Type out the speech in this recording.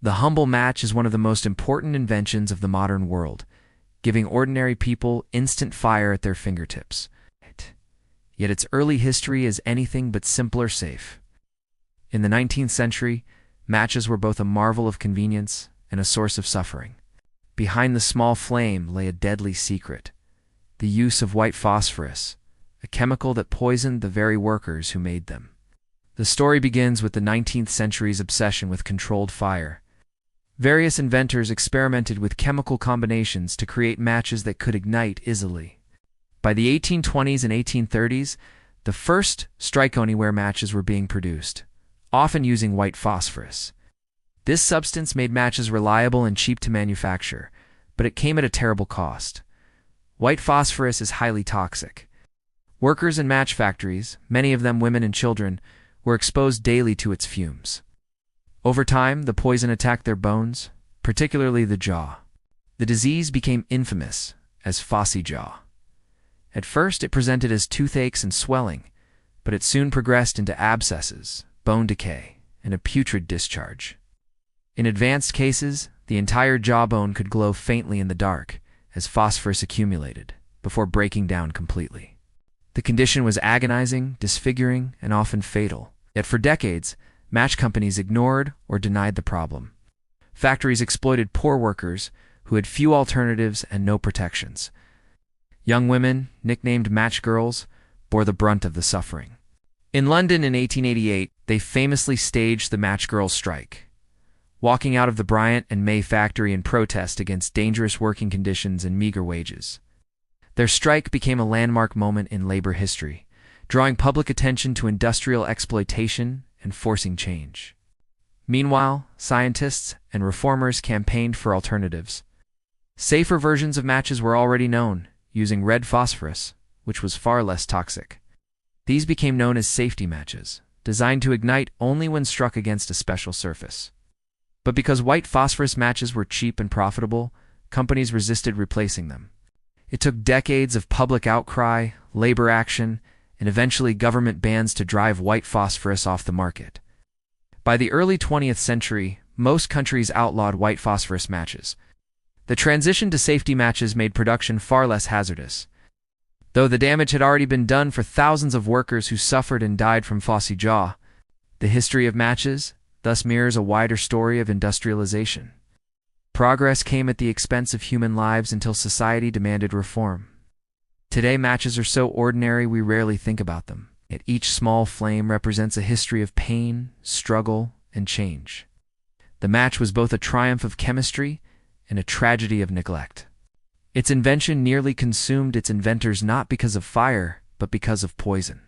The humble match is one of the most important inventions of the modern world, giving ordinary people instant fire at their fingertips. Yet its early history is anything but simple or safe. In the 19th century, matches were both a marvel of convenience and a source of suffering. Behind the small flame lay a deadly secret: the use of white phosphorus, a chemical that poisoned the very workers who made them. The story begins with the 19th century's obsession with controlled fire. Various inventors experimented with chemical combinations to create matches that could ignite easily. By the 1820s and 1830s, the first strike-anywhere matches were being produced, often using white phosphorus. This substance made matches reliable and cheap to manufacture, but it came at a terrible cost. White phosphorus is highly toxic. Workers in match factories, many of them women and children, were exposed daily to its fumes. Over time, the poison attacked their bones, particularly the jaw. The disease became infamous as phossy jaw. At first, it presented as toothaches and swelling, but it soon progressed into abscesses, bone decay, and a putrid discharge. In advanced cases, the entire jawbone could glow faintly in the dark as phosphorus accumulated, before breaking down completely. The condition was agonizing, disfiguring, and often fatal. Yet for decades, match companies ignored or denied the problem. Factories exploited poor workers who had few alternatives and no protections. Young women, nicknamed match girls, bore the brunt of the suffering. In London in 1888, they famously staged the match girls' strike, walking out of the Bryant and May factory in protest against dangerous working conditions and meager wages. Their strike became a landmark moment in labor history, drawing public attention to industrial exploitation and forcing change. Meanwhile, scientists and reformers campaigned for alternatives. Safer versions of matches were already known, using red phosphorus, which was far less toxic. These became known as safety matches, designed to ignite only when struck against a special surface. But because white phosphorus matches were cheap and profitable, companies resisted replacing them. It took decades of public outcry, labor action, and eventually government bans to drive white phosphorus off the market. By the early 20th century, most countries outlawed white phosphorus matches. The transition to safety matches made production far less hazardous. Though the damage had already been done for thousands of workers who suffered and died from phossy jaw, the history of matches thus mirrors a wider story of industrialization. Progress came at the expense of human lives until society demanded reform. Today, matches are so ordinary we rarely think about them, yet each small flame represents a history of pain, struggle, and change. The match was both a triumph of chemistry and a tragedy of neglect. Its invention nearly consumed its inventors not because of fire, but because of poison.